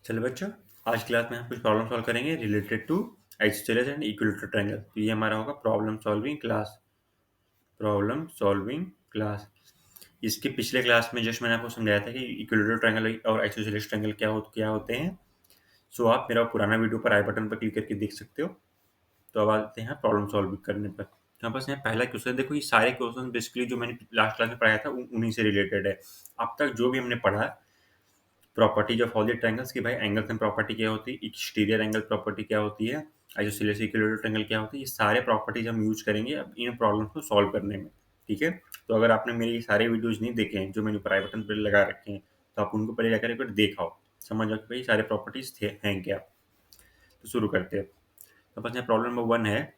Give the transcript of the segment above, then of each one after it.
चलो बच्चों, आज क्लास में हम कुछ प्रॉब्लम सॉल्व करेंगे related to isosceles and equilateral triangle. तो ये हमारा होगा problem solving class. Problem solving class. इसके पिछले क्लास में जस्ट मैंने आपको समझाया था कि इक्विलेटरल ट्रायंगल और आइसोसेलेस ट्रायंगल क्या होते हैं। सो आप मेरा पुराना वीडियो पर आई बटन पर क्लिक करके देख सकते हो। तो अब आते हैं प्रॉब्लम सॉल्व करने पर। तो यहाँ पास यहाँ पहला क्वेश्चन देखो, ये सारे क्वेश्चन बेसिकली जो मैंने लास्ट क्लास में पढ़ाया था उन्हीं से रिलेटेड है। अब तक जो भी हमने पढ़ा properties of all the triangles कि भाई एंगल्स एंड प्रॉपर्टी क्या होती है, एक्सटीरियर एंगल प्रॉपर्टी क्या होती है, आइसोसेलेस इक्विलेटरल ट्रायंगल क्या होती है, ये सारे प्रॉपर्टीज हम यूज करेंगे अब इन प्रॉब्लम्स को सॉल्व करने में। ठीक है। तो अगर आपने मेरे ये सारे वीडियोज नहीं देखे हैं जो मैंने ऊपर आई बटन पर लगा रखे हैं, तो आप उनको पहले जाकर एक बार देखाओ, समझ जाओ कि भाई सारे प्रॉपर्टीज हैं क्या। तो शुरू करते हैं। तो बस यहाँ प्रॉब्लम नंबर 1 है,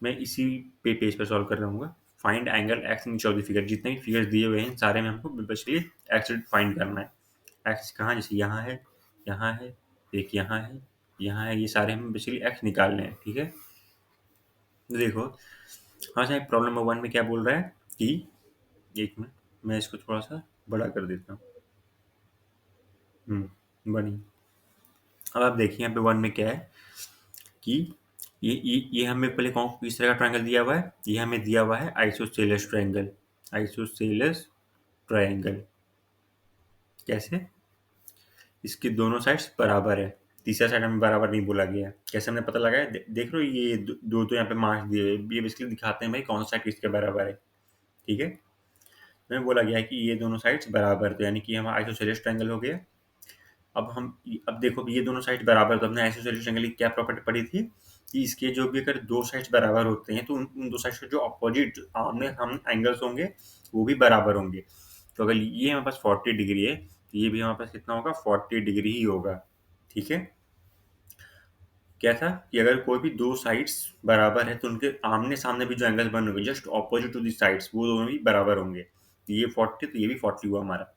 मैं इसी पेज पर सॉल्व कर रहा हूँ। Find angle x in each of the figure. जितने भी फिगर्स दिए हुए हैं सारे में हमको बेसिकली एक्स फाइंड करना है। एक्स कहाँ, जैसे यहाँ है, यहाँ है, एक यहाँ है, यहाँ है, ये सारे हमें बेसिकली एक्स निकालने हैं। ठीक है। तो देखो, हाँ साहब, प्रॉब्लम नंबर 1 में क्या बोल रहा है कि, एक मिनट मैं इसको थोड़ा सा बड़ा कर देता हूँ। बनी। अब आप देखिए यहाँ पे 1 में क्या है कि ये हमें पहले कौन किस तरह का ट्रायंगल दिया हुआ है, ये हमें दिया हुआ है आइसोसेलेस ट्रायंगल। आइसोसेलेस ट्रायंगल कैसे, इसकी दोनों साइड्स बराबर है। तीसरा साइड हमें बराबर नहीं बोला गया है। कैसे हमने पता लगाया, देख रहे हो ये दो तो यहाँ पे मार्क्स दिए हुए, ये बेसिकली दिखाते हैं भाई कौन सा साइड किसके बराबर है। ठीक है। हमें बोला गया है कि ये दोनों साइड्स बराबर, तो यानी कि हमारा आइसोसेलेस ट्रायंगल हो गया। अब देखो ये दोनों साइड बराबर, तो हमने आइसोसेलेस ट्रायंगल की क्या प्रॉपर्टी पढ़ी थी कि इसके जो भी अगर दो साइड्स बराबर होते हैं तो उन दो साइड्स के जो अपोजिट आमने सामने एंगल्स होंगे वो भी बराबर होंगे। तो अगर ये हमारे पास 40 डिग्री है तो ये भी हमारे पास कितना होगा, 40 डिग्री ही होगा। ठीक है। क्या था कि अगर कोई भी दो साइड्स बराबर है तो उनके आमने सामने भी जो एंगल बन होंगे just opposite to the sides वो दोनों भी बराबर होंगे। तो ये 40 तो ये भी 40 हुआ हमारा।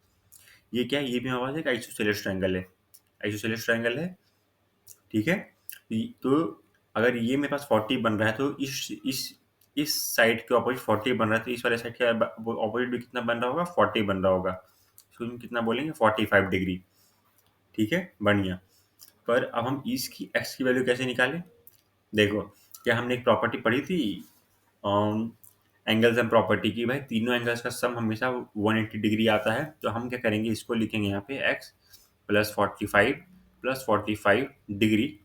ये क्या है, ये भी हमारे पास एक आइसोसेलेस ट्रायंगल है। आइसोसेलेस ट्रायंगल है। ठीक है। तो अगर ये मेरे पास 40 बन रहा है तो इस साइड के ऑपोजिट 40 बन रहा है, तो इस वाले साइड के ऑपोजिट भी कितना बन रहा होगा, 40 बन रहा होगा। तो हम कितना बोलेंगे, 45 डिग्री। ठीक है, बढ़िया। पर अब हम इसकी एक्स की वैल्यू कैसे निकालें। देखो, क्या हमने एक प्रॉपर्टी पढ़ी थी एंगल्स एंड प्रॉपर्टी की, भाई तीनों एंगल्स का सम हमेशा 180 डिग्री आता है। तो हम क्या करेंगे, इसको लिखेंगे यहाँ पे x plus 45 plus 45 degree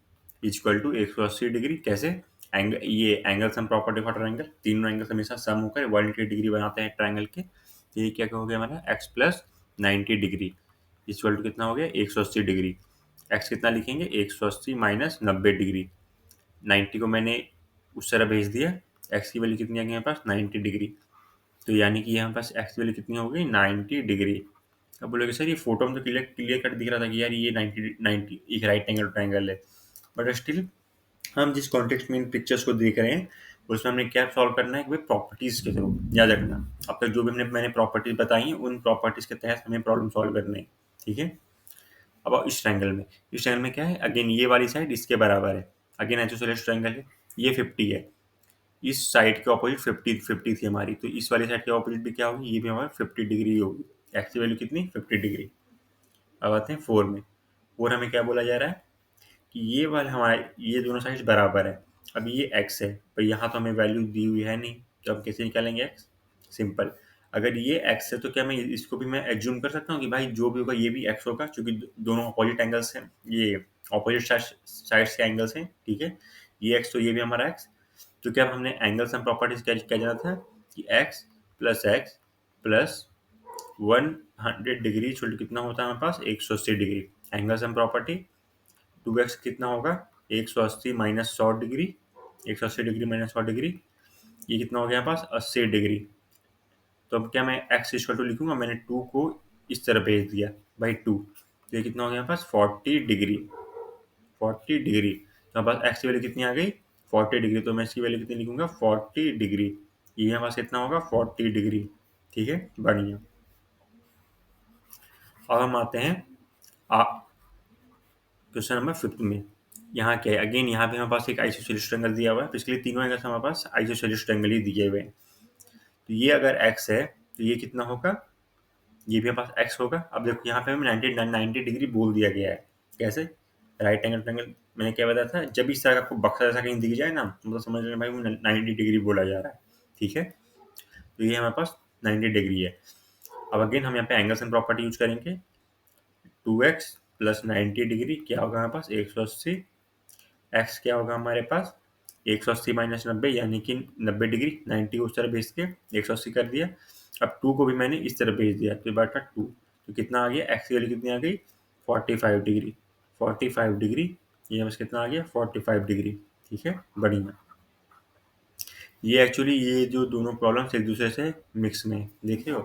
equal to 180 degree. कैसे, ये angle sum property for triangle, तीनों एंगल्स हमेशा सम होकर 180 डिग्री बनाते हैं ट्रायंगल के। तो ये क्या हो गया हमारा, x plus 90 degree equal to कितना हो गया, 180 डिग्री। एक्स कितना लिखेंगे, 180 माइनस 90 डिग्री। 90 को मैंने उस तरह भेज दिया, एक्स की वैल्यू कितनी आ गई हमारे पास, 90 डिग्री। तो यानी कि यहाँ पास एक्स की वैल्यू कितनी हो गई, 90 डिग्री। अब बोलोगे सर ये फोटो में तो क्लियर कट दिख रहा था कि यार ये 90 एक राइट एंगल ट्रायंगल है, बट स्टिल हम जिस कॉन्टेक्स्ट में इन पिक्चर्स को देख रहे हैं उसमें हमने क्या सॉल्व करना है कि भाई प्रॉपर्टीज के थ्रू, याद रखना। अब तक जो भी मैंने प्रॉपर्टीज बताई हैं उन प्रॉपर्टीज के तहत हमें प्रॉब्लम सॉल्व करना है। ठीक है। अब इस ट्रायंगल में क्या है, अगेन ये वाली साइड इसके बराबर है, अगेन आइसोसेलेस ट्रायंगल है, ये 50 है, इस साइड के ऑपोजिट 50 थी हमारी, तो इस वाली साइड के ऑपोजिट भी क्या होगी, ये भी हमारा 50 डिग्री होगी। एक्स की वैल्यू कितनी, 50 डिग्री। अब आते हैं 4 में। 4 हमें क्या बोला जा रहा है कि ये वाला हमारा ये दोनों साइड बराबर है। अब ये एक्स है, पर यहाँ तो हमें वैल्यू दी हुई है नहीं, तो हम कैसे निकालेंगे एक्स, सिंपल। अगर ये एक्स है तो क्या मैं इसको भी मैं एज्यूम कर सकता हूँ कि भाई जो भी होगा ये भी एक्स होगा, क्योंकि दोनों अपोजिट एंगल्स हैं, ये अपोजिट साइड्स के एंगल्स हैं। ठीक है। ये एक्स तो ये भी हमारा एक्स। तो क्या हमने एंगल्स एंड प्रॉपर्टीज क्या जाना था कि एक्स प्लस 100 डिग्री छोटे कितना होता है हमारे पास, 180 degree. Angles and property 2x कितना होगा, 180 minus 100 degree, 180 degree minus 100 degree, ये कितना हो गया हमारे पास, 80 डिग्री। तो अब क्या मैं x इक्वल टू लिखूंगा, मैंने 2 को इस तरह भेज दिया बाई 2, तो ये कितना हो गया हमारे पास, 40 डिग्री। 40 डिग्री तो हमारे पास x की वैल्यू कितनी आ गई, 40 डिग्री। तो मैं इसकी वैल्यू कितनी लिखूंगा, 40 डिग्री। ये हमारे पास कितना होगा, 40 डिग्री। ठीक है, बढ़िया। अब हम आते हैं क्वेश्चन नंबर 5 में। यहाँ क्या है, अगेन यहाँ पे हमारे पास एक आइसोसेलेस ट्रायंगल दिया हुआ है, पिछले तीनों एंगल्स हमारे पास आइसोसेलेस ट्रायंगल ही दिए हुए हैं। तो ये अगर x है तो ये कितना होगा, ये भी हमारे पास x होगा। अब देखो यहाँ पे हमें 90 डिग्री बोल दिया गया है, कैसे? राइट एंगल ट्रायंगल मैंने क्या बताया था, जब इस तरह का आपको बक्सा जैसा कहीं दिख जाए ना, तो समझ लेना भाई वो 90 डिग्री बोला जा रहा है। ठीक है, तो ये हमारे पास 90 डिग्री है। अब अगेन हम यहाँ पे एंगल्स एंड प्रॉपर्टी यूज करेंगे। 2x प्लस 90 डिग्री क्या होगा हमारे पास 180। एक्स क्या होगा हमारे पास 180 माइनस 90 यानी कि 90 डिग्री। 90 को उस तरह भेज के 180 कर दिया। अब 2 को भी मैंने इस तरह भेज दिया तो ये बटा 2। तो कितना आ गया, एक्स की वैल्यू कितनी आ गई 45 डिग्री। 45 डिग्री ये हमारे पास कितना आ गया 45 डिग्री। ठीक है, बढ़िया। ये एक्चुअली ये जो दोनों प्रॉब्लम्स एक दूसरे से मिक्स में हैं। देखे हो,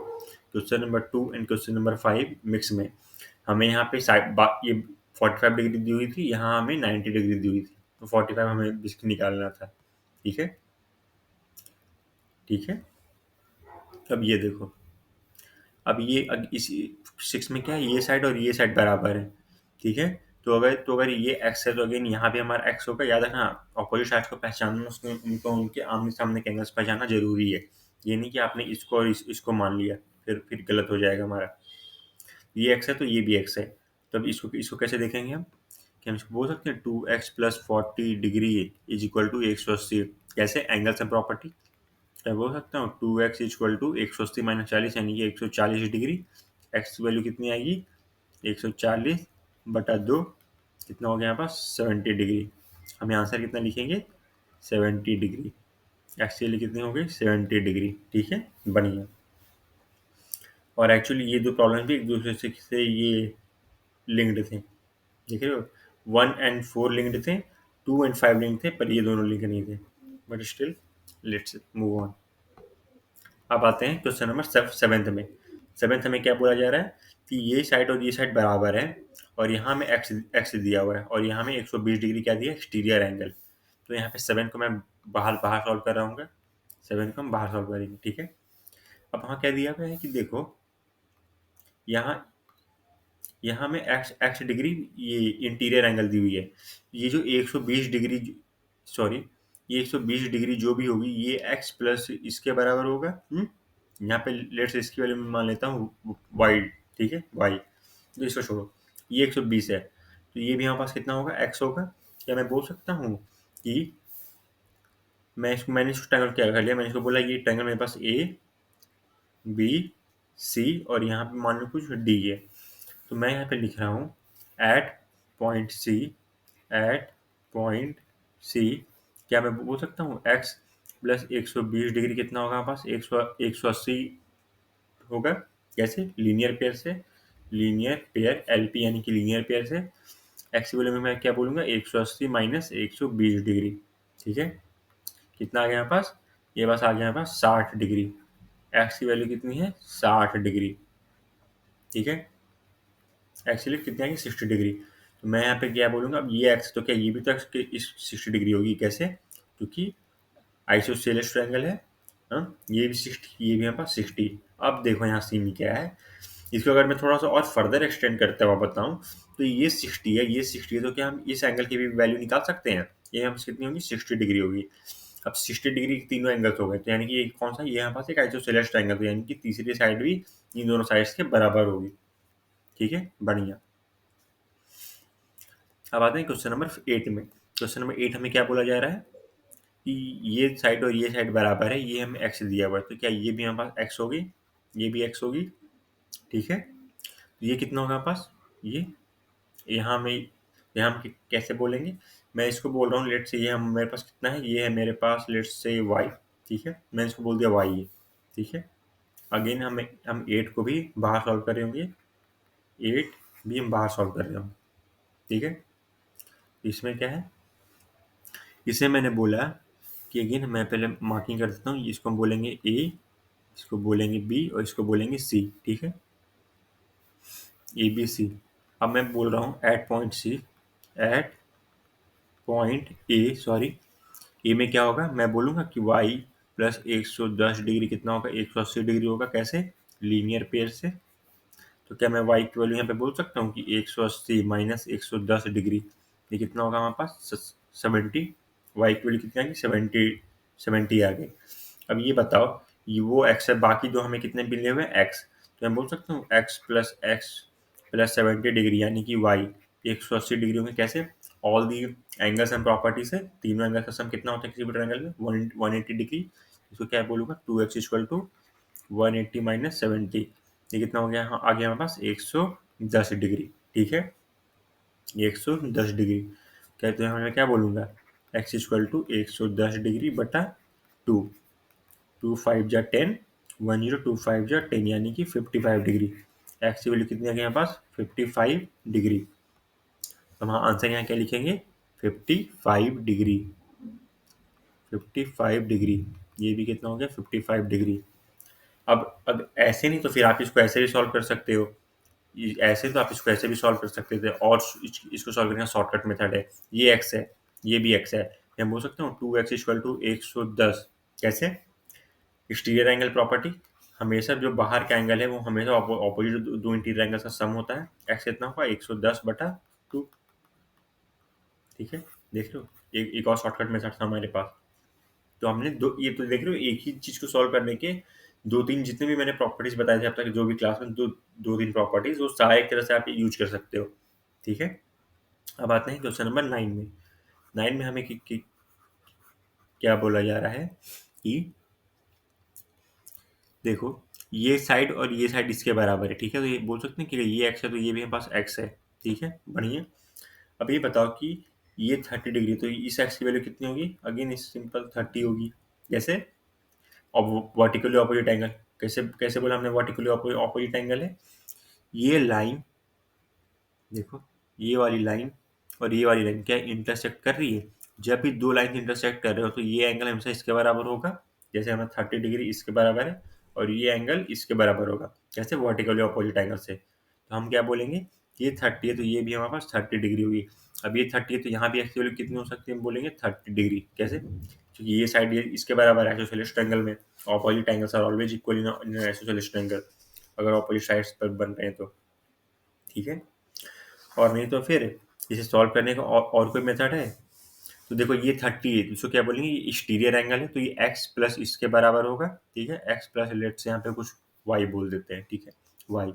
question number 2 and question number 5 mix में। हमें यहाँ पे ये 45 डिग्री दी हुई थी, यहाँ हमें 90 डिग्री दी हुई थी, तो 45 हमें इसकी निकालना था। ठीक है, ठीक है। अब ये देखो, अब ये इस 6 में क्या है, ये साइड और ये साइड बराबर है। ठीक है, तो अगर ये एक्स है तो अगेन यहाँ भी हमारा एक्स होगा। याद रखना, अपोजिट साइड को पहचानना, उसको उनको उनके आमने सामने के एंगल्स पहचानना जरूरी है। ये नहीं कि आपने इसको और इसको मान लिया, फिर गलत हो जाएगा हमारा। ये एक्स है तो ये भी एक्स है। तो अब इसको इसको कैसे देखेंगे हम, कि हम इसको बोल सकते हैं 2x plus 40 degree is equal to 180। कैसे, एंगल्स एंड प्रॉपर्टी। मैं बोल सकता हूँ 2x इक्वल टू 180 माइनस 40 यानी कि 140 डिग्री। एक्स की वैल्यू कितनी आएगी 140 बटा 2, कितना हो गया यहाँ पास 70 डिग्री। हम आंसर कितना लिखेंगे 70 डिग्री। एक्स की वैल्यू कितनी हो गई 70 डिग्री। ठीक है, बढ़िया। और एक्चुअली ये दो प्रॉब्लम भी एक दूसरे से ये लिंक्ड थे। देख रहे हो, 1 and 4 लिंक्ड थे, 2 and 5 लिंक्ड थे, पर ये दोनों लिंक नहीं थे। But still let's move on. अब आते हैं क्वेश्चन नंबर 7th में। 7th में क्या बोला जा रहा है कि ये साइड और ये साइड बराबर है, और यहाँ में एक्स एक्स दिया हुआ है, और यहाँ में 120 डिग्री क्या दिया एक्सटीरियर एंगल। तो यहाँ पे 7 को मैं बाहर बाहर सॉल्व कर रहा हूँ। 7 को हम बाहर सॉल्व करेंगे। ठीक है, अब वहाँ क्या दिया हुआ है कि देखो, यहाँ यहाँ में एक्स एक्स डिग्री ये इंटीरियर एंगल दी हुई है। ये जो 120 डिग्री, सॉरी, ये 120 डिग्री जो भी होगी ये एक्स प्लस इसके बराबर होगा। यहाँ पे लेट्स इसकी वैल्यू मैं मान लेता हूँ वाई। ठीक है, वाई, तो इसको छोड़ो, ये 120 है, तो ये भी हमारे पास कितना होगा एक्स होगा। क्या मैं बोल सकता हूँ कि मैंने इसको ट्रायंगल क्या कर लिया, मैंने इसको बोला ये ट्रायंगल मेरे पास ए बी सी और यहाँ पे मान लो कुछ डी है। तो मैं यहाँ पे लिख रहा हूँ eight point C, eight point C क्या मैं बोल सकता हूँ एक्स प्लस 120 डिग्री कितना होगा हमारे पास 180 होगा। कैसे, लीनियर पेयर से, लीनियर पेयर एलपी यानी कि लीनियर पेयर से। एक्स की वैल्यू में मैं क्या बोलूँगा 180 माइनस 120 डिग्री। ठीक है, कितना आ गया हमारे पास, ये बस आ गया हमारे पास 60 डिग्री। एक्स की वैल्यू कितनी है 60 डिग्री। ठीक है, एक्चुअली कितनी आएगी 60 डिग्री। तो मैं यहाँ पे क्या बोलूँगा, अब ये एक्स तो क्या ये भी तो एक्स के इस 60 डिग्री होगी। कैसे, क्योंकि आइसोसेलेस ट्रायंगल है। ये भी 60, ये भी यहाँ पास 60। अब देखो यहाँ सीन क्या है, इसको अगर मैं थोड़ा सा और फर्दर एक्सटेंड करते हुआ बताऊँ, तो ये 60 है, ये 60 है, तो क्या हम इस एंगल की भी वैल्यू निकाल सकते हैं। ये यहाँ कितनी होगी 60 डिग्री होगी। अब 60 डिग्री के तीनों एंगल्स हो गए, तो यानी कि ये कौन सा, ये यहाँ पास एक आइसोसेलेस ट्रायंगल, तो यानी कि तीसरी साइड भी इन दोनों साइड्स के बराबर होगी। ठीक है, बढ़िया। अब आते हैं क्वेश्चन नंबर 8 में। क्वेश्चन नंबर 8 हमें क्या बोला जा रहा है कि ये साइड और ये साइड बराबर है, ये हमें एक्स दिया हुआ है, तो क्या ये भी हमारे पास एक्स होगी, ये भी एक्स होगी। ठीक है, तो ये कितना होगा हमारे पास, ये यहाँ हम कैसे बोलेंगे, मैं इसको बोल रहा हूँ लेट से, ये हम मेरे पास कितना है, ये है मेरे पास लेट से वाई। ठीक है, मैंने इसको बोल दिया वाई है। ठीक है, अगेन हम 8 को भी बाहर सॉल्व कर रहे होंगे, 8 भी हम बाहर सॉल्व कर रहे होंगे। ठीक है, इसमें क्या है, इसे मैंने बोला कि अगेन मैं पहले मार्किंग कर देता हूँ, इसको हम बोलेंगे ए, इसको बोलेंगे बी और इसको बोलेंगे सी। ठीक है, ए बी सी। अब मैं बोल रहा हूँ eight point C, eight point A, sorry, A में क्या होगा, मैं बोलूँगा कि वाई प्लस 110 डिग्री कितना होगा 180 डिग्री होगा। कैसे, लीनियर पेयर से। तो क्या मैं वाई की वैल्यू यहाँ पे बोल सकता हूँ कि 180 माइनस 110 डिग्री, ये कितना होगा हमारे पास 70। वाई की वैल्यू कितनी आ गई 70 आ गई। अब ये बताओ, ये वो एक्स है, बाकी जो हमें कितने मिले हुए हैं एक्स, तो मैं बोल सकता हूँ एक्स प्लस 70 डिग्री यानी कि वाई 180 डिग्री होंगे। कैसे? All the angles and properties है, तीनों एंगल का सम कितना होता है किसी भी ट्रायंगल में? 180 डिग्री। इसको क्या बोलूंगा? 2x equal to 180 minus 70। ये कितना हो गया? हाँ, आ गया हमारे पास 110 डिग्री। ठीक है, 110 डिग्री। कहते हैं मैं क्या बोलूँगा? x इक्वल टू 110 डिग्री बटा 2। 2 5 जा 10, 10 2 5 जा 10, यानी कि 55 डिग्री। x की वैल्यू कितनी आ गई हमारे पास? 55 डिग्री। तो हम आंसर यहाँ क्या लिखेंगे? 55 डिग्री। 55 डिग्री, ये भी कितना हो गया? 55 डिग्री। अब ऐसे नहीं तो फिर आप इसको ऐसे भी सॉल्व कर सकते हो। ऐसे तो आप इसको ऐसे भी सॉल्व कर सकते थे, और इसको सॉल्व करने का शॉर्टकट मेथड है। ये एक्स है, ये भी एक्स है, मैं बोल सकता हूँ 2x इक्वल टू 110। कैसे? एक्सटीरियर एंगल प्रॉपर्टी, हमेशा जो बाहर का एंगल है वो हमेशा ऑपोजिट दो इंटीरियर एंगल का सम होता है। एक्स कितना होगा? 110 बटा 2। ठीक है, देख लो, एक और शॉर्टकट मेथड था हमारे पास। तो हमने दो, ये तो देख रहे हो, एक ही चीज को सॉल्व करने के दो तीन, जितने भी मैंने प्रॉपर्टीज बताए थे अब तक जो भी क्लास में, दो दो तीन प्रॉपर्टीज, वो सारे एक तरह से आप यूज कर सकते हो। ठीक है, अब आते हैं क्वेश्चन नंबर 9 में। 9 में हमें क्या बोला जा रहा है कि देखो, ये साइड और ये साइड इसके बराबर है। ठीक है, तो ये बोल सकते हैं कि ये एक्स है तो ये भी हमारे पास एक्स है। ठीक है, बढ़िया। अब ये बताओ कि ये 30 डिग्री, तो इस एक्स की वैल्यू कितनी होगी? अगेन इस सिंपल 30 होगी। जैसे अब वर्टिकली ऑपोजिट एंगल, कैसे कैसे बोला हमने? वर्टिकली ऑपोजिट एंगल है, ये लाइन देखो, ये वाली लाइन और ये वाली लाइन क्या इंटरसेक्ट कर रही है? जब भी दो लाइन इंटरसेक्ट कर रहे हो तो ये एंगल हमेशा इसके बराबर होगा। जैसे हमें 30 डिग्री इसके बराबर है और ये एंगल इसके बराबर होगा। कैसे? वर्टिकली ऑपोजिट एंगल से। तो हम क्या बोलेंगे? ये 30 है तो ये भी हमारे पास 30 डिग्री होगी। अब ये 30 है तो यहाँ भी एक्स की वैल्यू कितनी हो सकती है? हम बोलेंगे 30 डिग्री। कैसे? क्योंकि ये साइड ये इसके बराबर है आइसोसेलेस ट्रायंगल में। Opposite angles are always equal in isosceles triangle, अगर ऑपोजिट साइड्स पर बन रहे हैं तो। ठीक है, और नहीं तो फिर इसे सॉल्व करने का और कोई मेथड है? तो देखो, ये 30 है, इसको क्या बोलेंगे? ये एक्सटीरियर एंगल है तो ये x प्लस इसके बराबर होगा। ठीक है, x प्लस लेट से यहाँ पे कुछ y बोल देते हैं। ठीक है, y,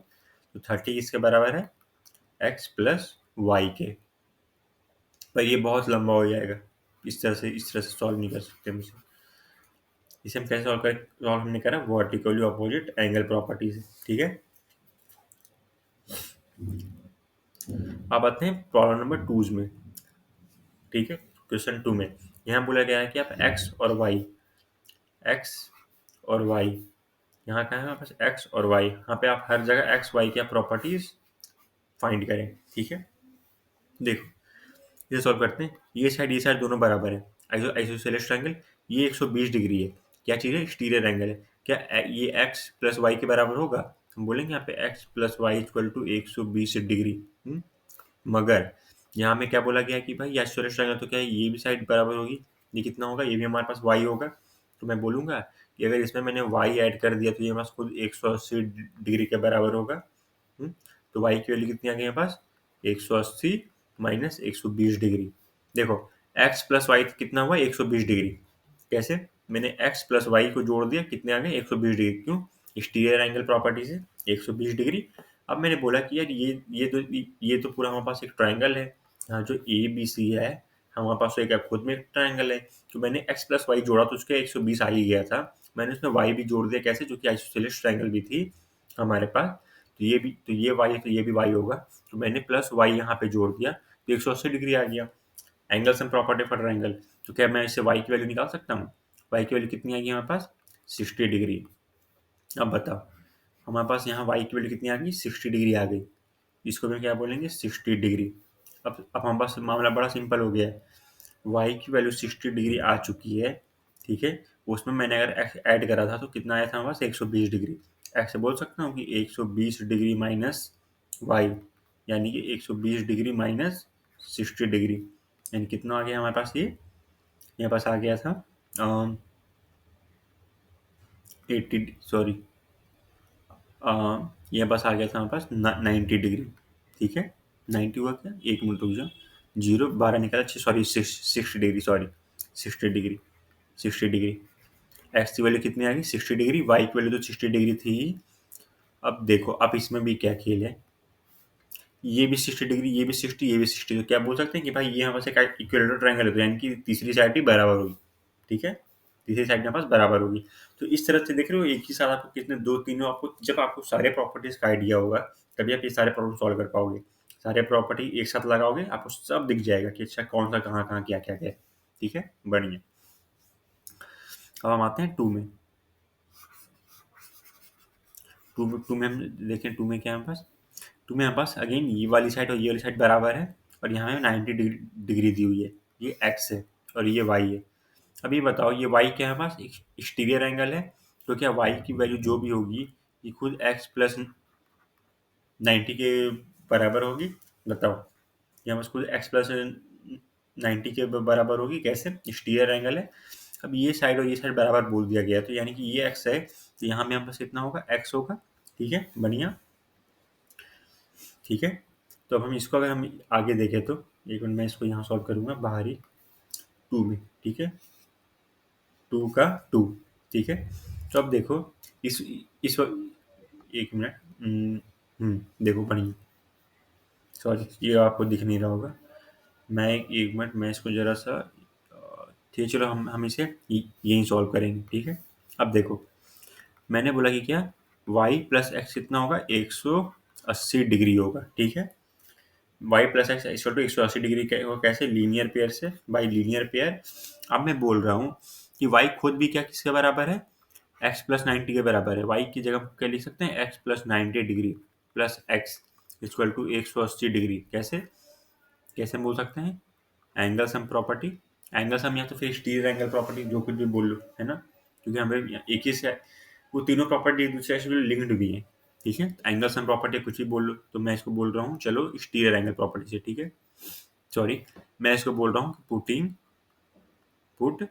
तो 30 इसके बराबर है x प्लस वाई के। पर ये बहुत लंबा हो जाएगा, इस तरह से सॉल्व नहीं कर सकते हम इसे। इसे हम कैसे सॉल्व हमने करा वर्टिकली अपोजिट एंगल प्रॉपर्टी से। ठीक है, अब आते हैं प्रॉब्लम नंबर 2 में। ठीक है, क्वेश्चन 2 में यहाँ बोला गया है कि आप x और y, यहाँ का है हमारे पास x और y, यहाँ पे आप हर जगह x y की प्रॉपर्टीज फाइंड करें। ठीक है, देखो इसे सॉल्व करते हैं। ये साइड दोनों बराबर है, आइसोसेलेस ट्रायंगल। ये 120 डिग्री है, क्या चीज़ है? एक्सटीरियर एंगल है। क्या ये x प्लस वाई के बराबर होगा? हम बोलेंगे यहाँ पे x plus y equal to 120 degree. मगर यहाँ में क्या बोला गया है कि भाई आइसोसेलेस ट्रायंगल, तो क्या है ये भी साइड बराबर होगी। ये कितना होगा? ये भी हमारे पास y होगा। तो मैं बोलूँगा कि अगर इसमें मैंने y ऐड कर दिया तो ये हमारे पास खुद 180 डिग्री के बराबर होगा। तो y की वैल्यू कितनी आ गई हमारे पास? 180 माइनस 120 डिग्री। देखो, x प्लस वाई कितना हुआ? 120 डिग्री। कैसे? मैंने x प्लस वाई को जोड़ दिया, कितने आ गए? 120 डिग्री। क्यों? एक्सटीरियर एंगल प्रॉपर्टी से 120 डिग्री। अब मैंने बोला कि यार ये तो पूरा हमारे पास एक ट्रायंगल है। यहाँ जो ए बी सी है हमारे पास, तो एक खुद में एक ट्रायंगल है। तो मैंने x प्लस वाई जोड़ा तो उसके 120 आ ही गया था। मैंने उसमें y भी जोड़ दिया। कैसे? जो कि आइसोसेलेस ट्रायंगल भी थी हमारे पास। तो ये भी, तो ये y है तो ये भी y होगा। तो मैंने प्लस y यहाँ पे जोड़ दिया तो 180 डिग्री आ गया। Angle sum property for triangle. तो क्या मैं इससे y की वैल्यू निकाल सकता हूँ? y की वैल्यू कितनी आएगी हमारे पास? 60 डिग्री। अब बताओ, हमारे पास यहाँ y की वैल्यू कितनी आ गई? 60 डिग्री आ गई। इसको मैं क्या बोलेंगे? 60 डिग्री। अब हमारे पास मामला बड़ा सिंपल हो गया है। y की वैल्यू 60 डिग्री आ चुकी है। ठीक है, उसमें मैंने अगर x ऐड करा था तो कितना आया था हमारे पास? 120 डिग्री। x से बोल सकता हूँ कि 120 डिग्री माइनस y, यानी कि 120 डिग्री माइनस 60 डिग्री, यानी कितना आ गया हमारे पास? ये पास आ गया था 80, सॉरी, ये बस आ गया था हमारे पास 90 डिग्री। ठीक है, 90 हुआ क्या? एक मिनट रुक जाओ, 0 12 निकाला, sorry 60 degree, sorry 60 degree. 60 degree, x की वैल्यू कितनी आ गई? 60 डिग्री। वाई की वैल्यू तो 60 डिग्री थी। अब देखो, अब इसमें भी क्या खेल है, ये भी 60 डिग्री, ये भी 60, ये भी 60, तो क्या बोल सकते हैं कि भाई ये हमारे पास एक इक्विलेटरल ट्रायंगल है, तो यानी कि तीसरी साइड भी बराबर होगी। ठीक है, तीसरी साइड हमारे पास बराबर होगी। तो इस तरह से देख रहे हो, एक ही साथ आपको कितने दो तीनों, आपको जब आपको सारे प्रॉपर्टीज का आइडिया होगा तभी आप ये सारे प्रॉब्लम सॉल्व कर पाओगे। सारे प्रॉपर्टी एक साथ लगाओगे, आपको सब दिख जाएगा कि अच्छा कौन सा कहाँ कहाँ क्या क्या है। ठीक है, बढ़िया। अब हम आते हैं टू में। टू में हम देखें, टू में क्या है हमारे पास, टू में हमारे पास अगेन ये वाली साइड और ये वाली साइड बराबर है, और यहाँ हमें 90 डिग्री दी हुई है। ये एक्स है और ये वाई है। अब ये बताओ, ये वाई क्या है हमारे पास, एक्सटीरियर एंगल है, तो क्या वाई की वैल्यू जो भी होगी ये खुद एक्स प्लस 90 के बराबर होगी? बताओ, ये हमारे पास खुद एक्स प्लस 90 के बराबर होगी। कैसे? एक्सटीरियर एंगल है। अब ये साइड और ये साइड बराबर बोल दिया गया है, तो यानी कि ये एक्स है, तो यहाँ में हमारे पास कितना होगा, एक्स होगा। ठीक है, बढ़िया। ठीक है, तो अब हम इसको अगर हम आगे देखें तो, एक मिनट मैं इसको यहाँ सॉल्व करूँगा बाहरी टू में। ठीक है, टू का टू। ठीक है, तो अब देखो, इस एक मिनट, देखो बढ़िया, सॉरी ये आपको दिख नहीं रहा होगा। मैं एक मिनट, मैं इसको ज़रा सा ठीक है, चलो हम इसे यहीं सॉल्व करेंगे। ठीक है, अब देखो, मैंने बोला कि क्या, y प्लस एक्स कितना होगा, 180 डिग्री होगा। ठीक है, y plus x equal to 180 degree कैसे, लीनियर पेयर से, बाई लीनियर पेयर। अब मैं बोल रहा हूँ कि y खुद भी क्या किसके बराबर है, x प्लस 90 के बराबर है। y की जगह हम क्या लिख सकते हैं, x plus 90 degree plus x equal to 180 degree. कैसे कैसे बोल सकते हैं, angle sum property. Angle sum या तो फिर स्टीरियर एंगल प्रॉपर्टी, जो कुछ भी बोल लो, है ना, क्योंकि हमें एक ही से वो तीनों प्रॉपर्टी एक दूसरे से लिंक्ड भी है। ठीक है, एंगल सम प्रॉपर्टी कुछ भी बोल लो, तो मैं इसको बोल रहा हूँ चलो स्टीरियर एंगल प्रॉपर्टी से। ठीक है, सॉरी, मैं इसको बोल रहा हूँ put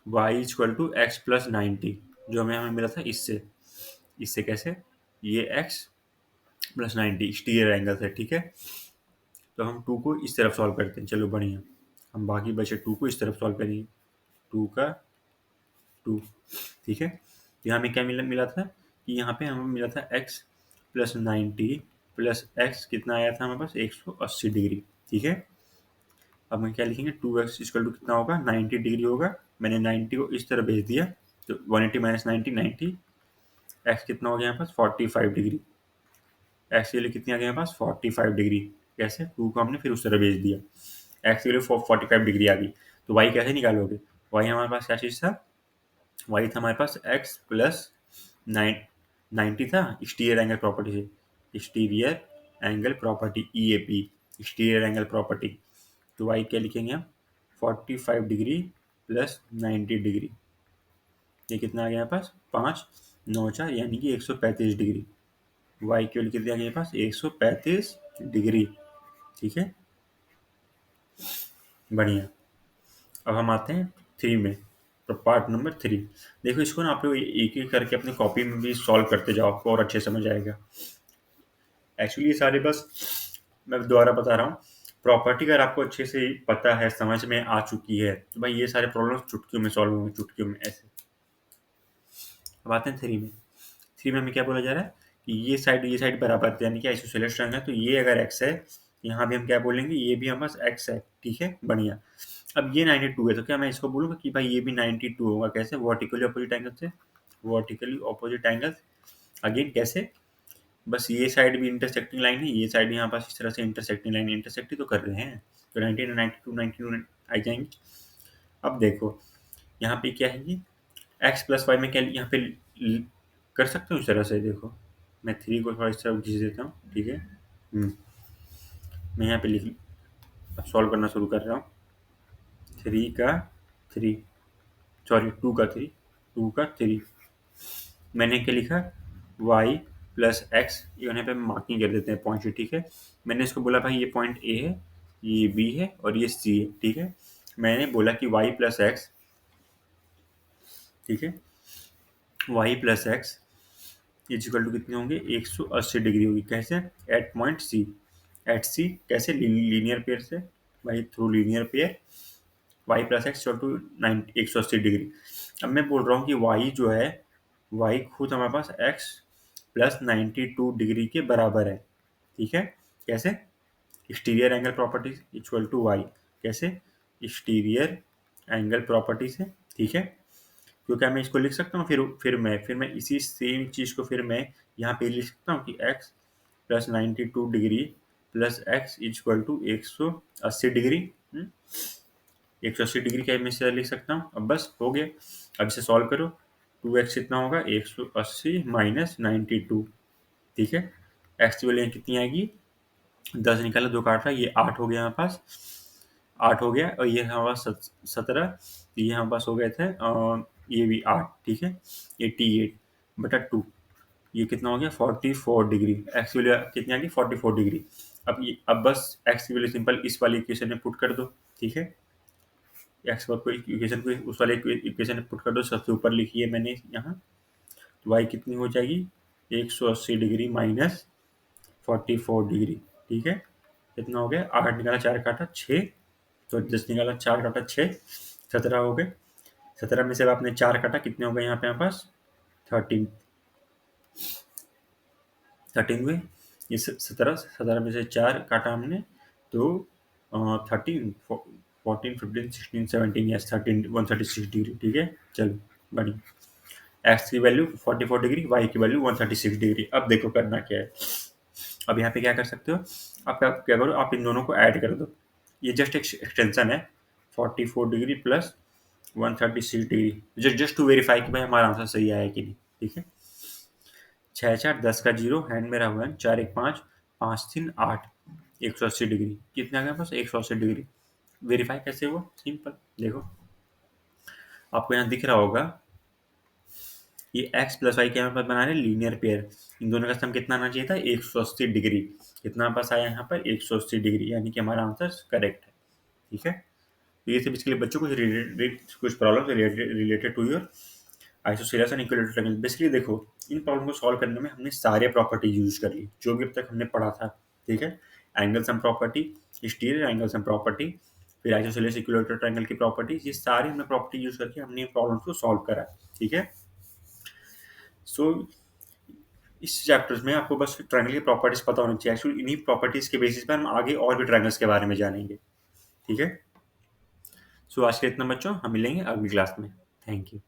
y equal to x plus 90, जो हमें हमें मिला था इससे। इससे कैसे, ये एक्स प्लस 90 स्टीरियर एंगल है। ठीक है, तो हम टू को इस तरफ सॉल्व करते हैं। चलो बढ़िया, हम बाकी बचे टू को इस तरफ सॉल्व करेंगे, टू का टू। ठीक है, तो यहाँ हमें क्या मिला मिला था कि यहाँ पे हमें मिला था x प्लस 90 प्लस एक्स कितना आया था हमारे पास, 180 डिग्री। ठीक है, अब हम क्या लिखेंगे, 2x इक्वल टू कितना होगा, 90 डिग्री होगा। मैंने 90 को इस तरह भेज दिया, तो 180 माइनस 90 90, एक्स कितना हो गया यहाँ पास, 45 डिग्री। एक्स के लिए कितनी आ गया यहाँ पास, 45 डिग्री। कैसे, टू को हमने फिर उस तरह भेज दिया, एक्स के लिए 45 डिग्री आ गई। तो वाई कैसे निकालोगे, वाई हमारे पास क्या चीज़ था, वाई था हमारे पास एक्स प्लस 90 था एक्सटीरियर एंगल प्रॉपर्टी से, exterior angle property EAP, exterior angle property. तो वाई क्या लिखेंगे हम, 45 डिग्री प्लस 90 डिग्री। ये कितना आ गया हमारे पास, 5 9 4 यानी कि 135 डिग्री। वाई की वैल्यू कितनी आ गई हमारे पास, 135 डिग्री। ठीक है, बढ़िया। अब हम आते हैं थ्री में, तो पार्ट नंबर थ्री। देखो इसको ना आप लोग एक एक करके अपने कॉपी में भी सॉल्व करते जाओ, आपको और अच्छे समझ आएगा। एक्चुअली ये सारे बस मैं दोबारा बता रहा हूँ, प्रॉपर्टी अगर आपको अच्छे से पता है, समझ में आ चुकी है, तो भाई ये सारे प्रॉब्लम चुटकियों में सॉल्व होंगे, चुटकियों में ऐसे। अब आते हैं थ्री में। थ्री में हमें क्या बोला जा रहा है कि ये साइड बराबर है, यानी कि आइसोसेलेस ट्रायंगल है, तो ये अगर एक्स है, यहाँ भी हम क्या बोलेंगे, ये भी हमारे पास एक्स है। ठीक है, बढ़िया। अब ये 92 है, तो क्या मैं इसको बोलूँगा कि भाई ये भी 92 होगा। कैसे, वर्टिकली अपोजिट एंगल से, वर्टिकली अपोजिट एंगल। अगेन कैसे, बस ये साइड भी इंटरसेक्टिंग लाइन है, ये साइड यहाँ पास इस तरह से इंटरसेक्टिंग लाइन, इंटरसेक्ट ही तो कर रहे हैं, तो 90 92 आ जाएंगे। अब देखो यहाँ पे क्या है, ये एक्स प्लस वाई में क्या यहाँ पे कर सकते हो इस तरह से। देखो मैं थ्री को थोड़ा इस तरह खींच देता हूँ। ठीक है, मैं यहाँ पे लिख सॉल्व करना शुरू कर रहा हूँ। थ्री का थ्री, सॉरी टू का थ्री, टू का थ्री, मैंने क्या लिखा, y प्लस एक्स, यहाँ पे मार्किंग कर देते हैं पॉइंट से। ठीक है, मैंने इसको बोला भाई ये पॉइंट A है, ये B है और ये C है। ठीक है, मैंने बोला कि y प्लस एक्स, ठीक है, y plus x is equal to कितने होंगे, 180 डिग्री होगी। कैसे, at point C, at C कैसे, लीनियर पेयर से, भाई through linear pair, y plus x to 180 degree. अब मैं बोल रहा हूँ कि y जो है, y खुद हमारे पास x प्लस 92 डिग्री के बराबर है। ठीक है, कैसे? Exterior angle properties equal to y. कैसे? एक्सटीरियर एंगल प्रॉपर्टी से, ठीक है। क्योंकि मैं इसको लिख सकता हूँ, फिर मैं इसी सेम चीज़ को फिर मैं यहाँ पे लिख सकता हूँ कि x plus 92 degree plus x equal to 180 degree. 180 degree का मैं इसे लिख सकता हूँ। अब बस हो गया। अब इसे सॉल्व करो। 2x कितना होगा? 180 माइनस 92, ठीक है। x की वैल्यू कितनी आएगी? 10 निकाला, 2 काटा, ये 8 हो गया हमारे पास। 8 हो गया और ये हमारे पास 17, ये हमारे पास हो गए थे ये भी 8, ठीक है। 88/2, ये कितना हो गया? 44 डिग्री। एक्स की वैल्यू कितनी आ गई? 44 डिग्री। अब बस एक्स की वैल्यू सिंपल इस वाली इक्वेशन में पुट कर दो, ठीक है। एक्स को इक्वेशन को उस वाले इक्वेशन में पुट कर दो, सबसे ऊपर लिखी है मैंने यहाँ। तो वाई कितनी हो जाएगी? 180 डिग्री माइनस 44 डिग्री, ठीक है। कितना हो गया? 8 निकाला, 4 काटा, 6, तो 10 निकाला, 4 काटा, 6, 17 हो गए। 17 में से आपने 4 काटा, कितने हो गए यहाँ पे हमारे पास? 13। 13 हुए। ये 17 में से 4 काटा हमने, तो 13, 14, 15, 16, 17, यस 13, 136 डिग्री, ठीक है। चलो बढ़िया। एक्स की वैल्यू 44 डिग्री, वाई की वैल्यू 136 डिग्री। अब देखो करना क्या है। अब यहाँ पे क्या कर सकते हो आप? क्या करो, आप इन दोनों को ऐड कर दो। ये जस्ट एक एक्सटेंशन है, 44 degree plus 136 degree, just to verify कि भाई हमारा आंसर सही आया कि नहीं, ठीक है। 6 4 10 का जीरो, हैंड में रहा 1, 4 1 5, 5 3 8, 180 डिग्री। कितना आ गया पास? 180 डिग्री। वेरीफाई कैसे हुआ? सिंपल, देखो आपको यहाँ दिख रहा होगा, ये x प्लस वाई के यहाँ पर बना रहे लीनियर पेयर। इन दोनों का सम कितना आना चाहिए था? 180 डिग्री। कितना पास आया यहाँ पर? 180 डिग्री, यानी कि हमारा आंसर करेक्ट है, ठीक है। तो ये थे बेसिकली बच्चों कुछ problem related to your isosceles and equilateral triangle. Basically देखो, इन प्रॉब्लम को सॉल्व करने में हमने सारे प्रॉपर्टीज यूज कर ली जो भी अब तक हमने पढ़ा था, ठीक है। Angle sum property, exterior angle sum property, फिर आइसोसेलेस इक्विलेटरल ट्रायंगल की प्रॉपर्टीज, ये सारे हमने प्रॉपर्टी यूज करके हमने प्रॉब्लम को सॉल्व करा, ठीक है। सो इस चैप्टर्स में आपको बस ट्रायंगल की प्रॉपर्टीज पता होनी चाहिए। एक्चुअली इन्हीं प्रॉपर्टीज के बेसिस पर हम आगे और भी ट्रायंगल्स के बारे में जानेंगे, ठीक है। सो आज के इतना बच्चों, हम मिलेंगे अगली क्लास में। Thank you.